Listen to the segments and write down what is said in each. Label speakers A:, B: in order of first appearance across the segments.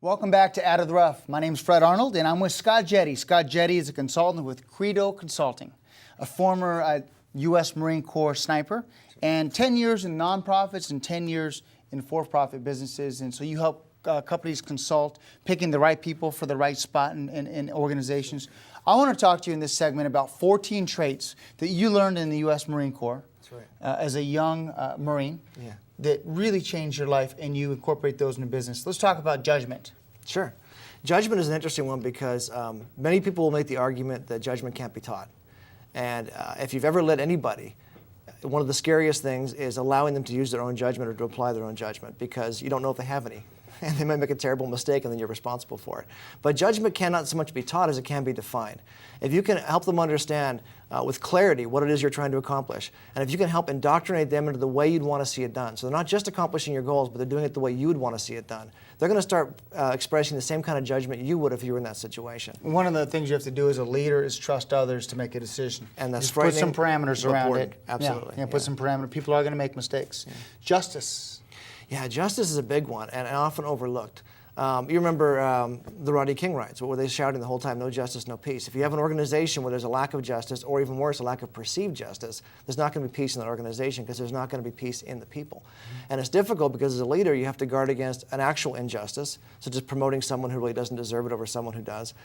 A: Welcome back to Out of the Rough. My name is Fred Arnold, and I'm with Scott Jette. Scott Jette is a consultant with Credo Consulting, a former U.S. Marine Corps sniper, and 10 years in nonprofits and 10 years in for-profit businesses. And so you help companies consult, picking the right people for the right spot in organizations. I want to talk to you in this segment about 14 traits that you learned in the U.S. Marine Corps.
B: That's right.
A: As a young Marine.
B: Yeah.
A: That really changed your life, and you incorporate those into business. Let's talk about judgment.
B: Sure. Judgment is an interesting one because many people will make the argument that judgment can't be taught. And if you've ever led anybody, one of the scariest things is allowing them to use their own judgment or to apply their own judgment, because you don't know if they have any. And they might make a terrible mistake, and then you're responsible for it. But judgment cannot so much be taught as it can be defined. If you can help them understand with clarity what it is you're trying to accomplish, and if you can help indoctrinate them into the way you'd want to see it done, so they're not just accomplishing your goals, but they're doing it the way you would want to see it done, they're going to start expressing the same kind of judgment you would if you were in that situation.
A: One of the things you have to do as a leader is trust others to make a decision.
B: And that's
A: put some parameters around it.
B: Absolutely.
A: Yeah, put some parameters. People are going to make mistakes. Yeah. Justice.
B: Yeah, justice is a big one and often overlooked. You remember the Rodney King riots, where they shouting the whole time, no justice, no peace. If you have an organization where there's a lack of justice, or even worse, a lack of perceived justice, there's not going to be peace in that organization, because there's not going to be peace in the people. And it's difficult because as a leader, you have to guard against an actual injustice, such as promoting someone who really doesn't deserve it over someone who does.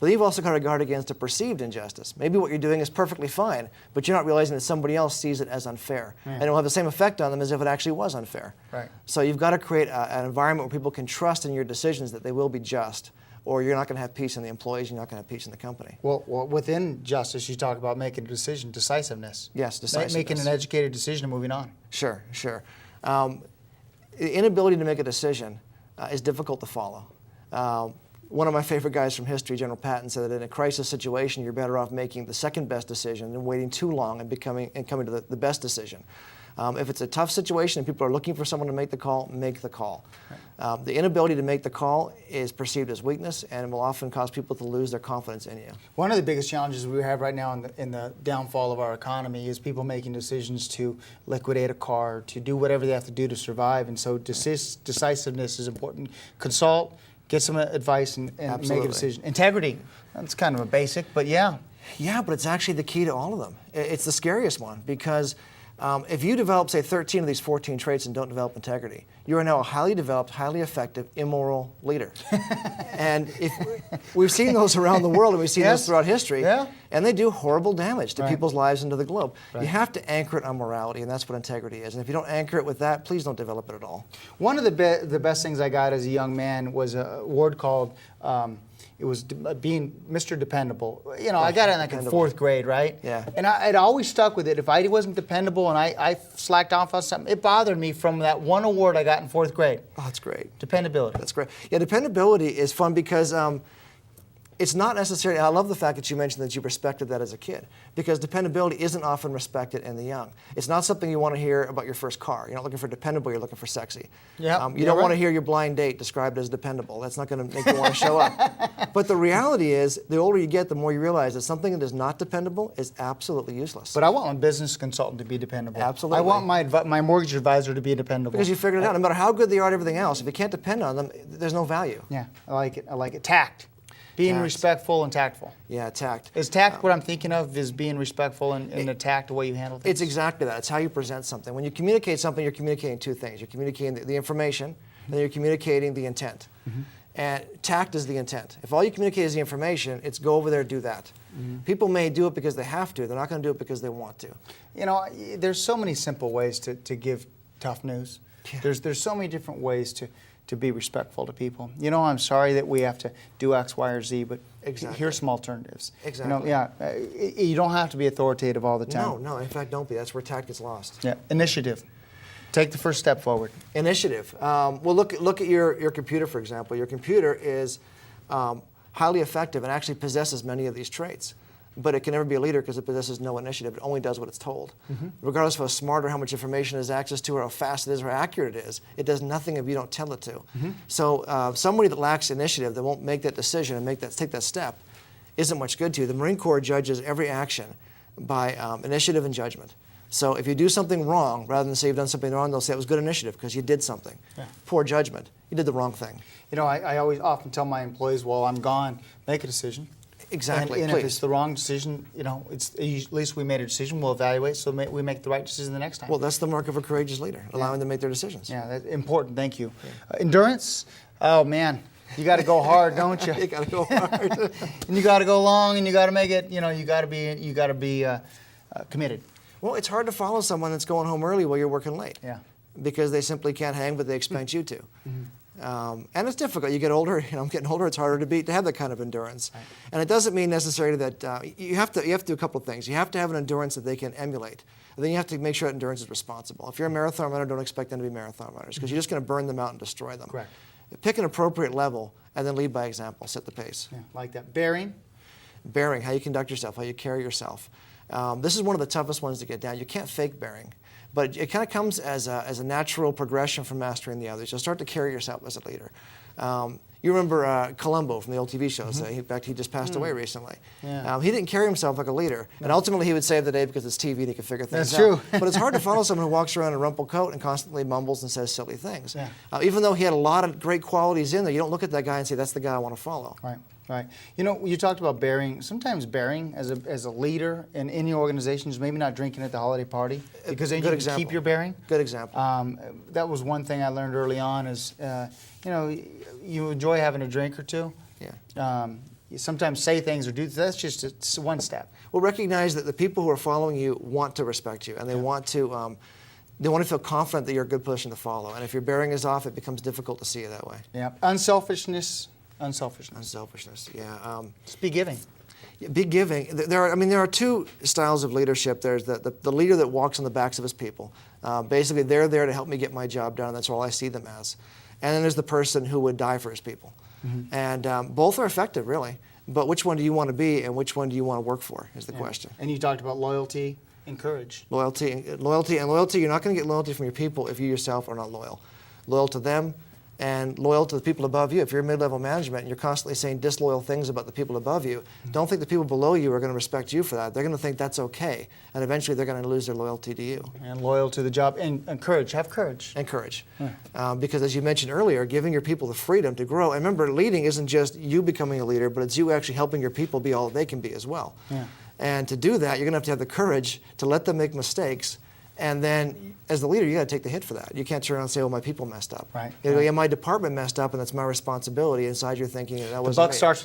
B: But you've also got to guard against a perceived injustice. Maybe what you're doing is perfectly fine, but you're not realizing that somebody else sees it as unfair. Yeah. And it will have the same effect on them as if it actually was unfair.
A: Right.
B: So you've got to create an environment where people can trust in your decisions that they will be just, or you're not going to have peace in the employees, you're not going to have peace in the company.
A: Well, within justice, you talk about making a decision, decisiveness.
B: Yes, decisiveness.
A: Making an educated decision and moving on.
B: Sure, sure. The inability to make a decision is difficult to follow. One of my favorite guys from history, General Patton, said that in a crisis situation, you're better off making the second best decision than waiting too long and coming to the best decision. If it's a tough situation and people are looking for someone to make the call, make the call. Right. The inability to make the call is perceived as weakness, and it will often cause people to lose their confidence in you.
A: One of the biggest challenges we have right now in the downfall of our economy is people making decisions to liquidate a car, to do whatever they have to do to survive, and so decisiveness is important. Consult. Get some advice and make a decision. Integrity, that's kind of a basic, but yeah.
B: Yeah, but it's actually the key to all of them. It's the scariest one, because if you develop, say, 13 of these 14 traits and don't develop integrity, you are now a highly developed, highly effective, immoral leader. And we've seen those around the world, and we've seen those throughout history, and they do horrible damage to people's lives and to the globe. Right. You have to anchor it on morality, and that's what integrity is. And if you don't anchor it with that, please don't develop it at all.
A: One of the best things I got as a young man was an award called it was being Mr. Dependable. You know, I got it in fourth grade, right?
B: Yeah.
A: And I'd always stuck with it. If I wasn't dependable and I slacked off on something, it bothered me from that one award I got in fourth grade.
B: Oh, that's great.
A: Dependability.
B: That's great. Yeah, dependability is fun because it's not necessarily, I love the fact that you mentioned that you respected that as a kid, because dependability isn't often respected in the young. It's not something you want to hear about your first car. You're not looking for dependable, you're looking for sexy.
A: Yep.
B: You don't want to hear your blind date described as dependable. That's not going to make you want to show up. But the reality is, the older you get, the more you realize that something that is not dependable is absolutely useless.
A: But I want my business consultant to be dependable.
B: Absolutely.
A: I want my mortgage advisor to be dependable.
B: Because you figured it out. No matter how good they are at everything else, if you can't depend on them, there's no value.
A: Yeah, I like it. I like it. Tact. Being respectful and tactful.
B: Yeah, tact.
A: Is tact what I'm thinking of, is being respectful and the tact, the way you handle things?
B: It's exactly that. It's how you present something. When you communicate something, you're communicating two things. You're communicating the information, and then you're communicating the intent. Mm-hmm. And tact is the intent. If all you communicate is the information, it's go over there, do that. Mm-hmm. People may do it because they have to. They're not going to do it because they want to. You know,
A: there's so many simple ways to give tough news. Yeah. There's so many different ways to be respectful to people. You know, I'm sorry that we have to do X, Y, or Z, but here's some alternatives.
B: Exactly.
A: You know, you don't have to be authoritative all the time.
B: No, in fact, don't be. That's where tact gets lost.
A: Yeah, initiative. Take the first step forward.
B: Initiative. Well, look at your computer, for example. Your computer is highly effective and actually possesses many of these traits. But it can never be a leader because it possesses no initiative. It only does what it's told. Mm-hmm. Regardless of how smart or how much information it has access to or how fast it is or how accurate it is, it does nothing if you don't tell it to. Mm-hmm. So somebody that lacks initiative, that won't make that decision and take that step, isn't much good to you. The Marine Corps judges every action by initiative and judgment. So if you do something wrong, rather than say you've done something wrong, they'll say it was good initiative because you did something.
A: Yeah.
B: Poor judgment. You did the wrong thing.
A: You know, I always often tell my employees, while I'm gone, make a decision.
B: Exactly.
A: And
B: please.
A: if it's the wrong decision, you know, at least we made a decision. We'll evaluate, so we make the right decision the next time.
B: Well, that's the mark of a courageous leader, allowing them to make their decisions.
A: Yeah, that's important. Thank you. Endurance. Oh man, you got to go hard, don't you?
B: You got to go hard.
A: And you got to go long, and you got to make it. You know, you got to be committed.
B: Well, it's hard to follow someone that's going home early while you're working late.
A: Yeah.
B: Because they simply can't hang, but they expect you to. And it's difficult. You get older. You know, I'm getting older. It's harder to have that kind of endurance. Right. And it doesn't mean necessarily that you have to do a couple of things. You have to have an endurance that they can emulate. And then you have to make sure that endurance is responsible. If you're a marathon runner, don't expect them to be marathon runners because you're just going to burn them out and destroy them.
A: Correct.
B: Pick an appropriate level and then lead by example. Set the pace.
A: Yeah, like that. Bearing.
B: Bearing, how you conduct yourself, how you carry yourself. This is one of the toughest ones to get down. You can't fake bearing. But it kind of comes as a natural progression from mastering the others. You'll start to carry yourself as a leader. You remember Columbo from the old TV shows. In fact, he just passed away recently.
A: Yeah.
B: He didn't carry himself like a leader. No. And ultimately, he would save the day because it's TV and he could figure things
A: out.
B: That's true. But it's hard to follow someone who walks around in a rumpled coat and constantly mumbles and says silly things.
A: Yeah.
B: Even though he had a lot of great qualities in there, you don't look at that guy and say, that's the guy I want to follow.
A: Right. Right. You know, you talked about bearing. Sometimes bearing as a leader in any organization is maybe not drinking at the holiday party because then you can keep your bearing.
B: Good example.
A: That was one thing I learned early on is, you know, you enjoy having a drink or two.
B: Yeah.
A: You sometimes say things or do, that's just it's one step.
B: Well, recognize that the people who are following you want to respect you and they want to feel confident that you're a good person to follow. And if your bearing is off, it becomes difficult to see you that way.
A: Yeah. Unselfishness.
B: Unselfishness, yeah.
A: Just be giving.
B: Be giving. There are two styles of leadership. There's the leader that walks on the backs of his people. Basically, they're there to help me get my job done, and that's all I see them as. And then there's the person who would die for his people. And both are effective, really. But which one do you want to be, and which one do you want to work for, is the question.
A: And you talked about loyalty and courage.
B: Loyalty. You're not going to get loyalty from your people if you yourself are not loyal. Loyal to them, and loyal to the people above you. If you're mid-level management and you're constantly saying disloyal things about the people above you, don't think the people below you are going to respect you for that. They're going to think that's okay, and eventually they're going to lose their loyalty to you.
A: And loyal to the job, and courage. Have courage.
B: And courage. Because as you mentioned earlier, giving your people the freedom to grow. And remember, leading isn't just you becoming a leader, but it's you actually helping your people be all that they can be as well. Yeah. And to do that, you're going to have the courage to let them make mistakes. And then, as the leader, you got to take the hit for that. You can't turn around and say, "Oh, my people messed up."
A: Right.
B: Yeah, my department messed up, and that's my responsibility. Inside, you're thinking that was
A: the buck stops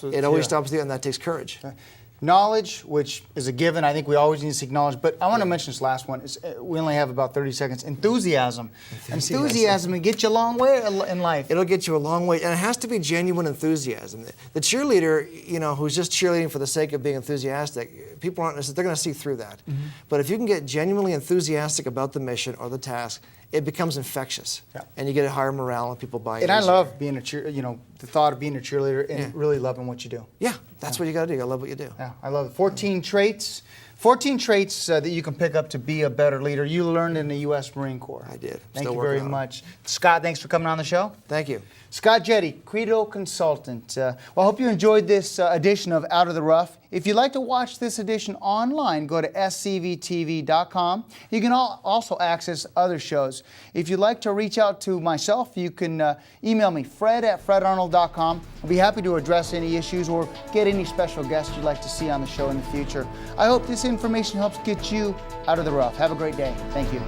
A: with
B: it. Always stops with you, and that takes courage.
A: Right. Knowledge, which is a given, I think we always need to seek knowledge. But I want to mention this last one. We only have about 30 seconds. Enthusiasm. Enthusiasm will get you a long way in life.
B: It'll get you a long way, and it has to be genuine enthusiasm. The cheerleader, who's just cheerleading for the sake of being enthusiastic, people aren't. They're going to see through that. But if you can get genuinely enthusiastic about the mission or the task, it becomes infectious, and you get a higher morale, and people buy it.
A: And I love being the thought of being a cheerleader and really loving what you do.
B: Yeah, that's what you got to do. You got to love what you do.
A: Yeah, I love it. 14 traits that you can pick up to be a better leader. You learned in the U.S. Marine Corps.
B: I did.
A: Thank you very much. Scott, thanks for coming on the show.
B: Thank you.
A: Scott Jette, Credo Consultant. Well, I hope you enjoyed this edition of Out of the Rough. If you'd like to watch this edition online, go to scvtv.com. You can also access other shows. If you'd like to reach out to myself, you can email me, fred@fredarnold.com. I'll be happy to address any issues or get any special guests you'd like to see on the show in the future. I hope this information helps get you out of the rough. Have a great day. Thank you.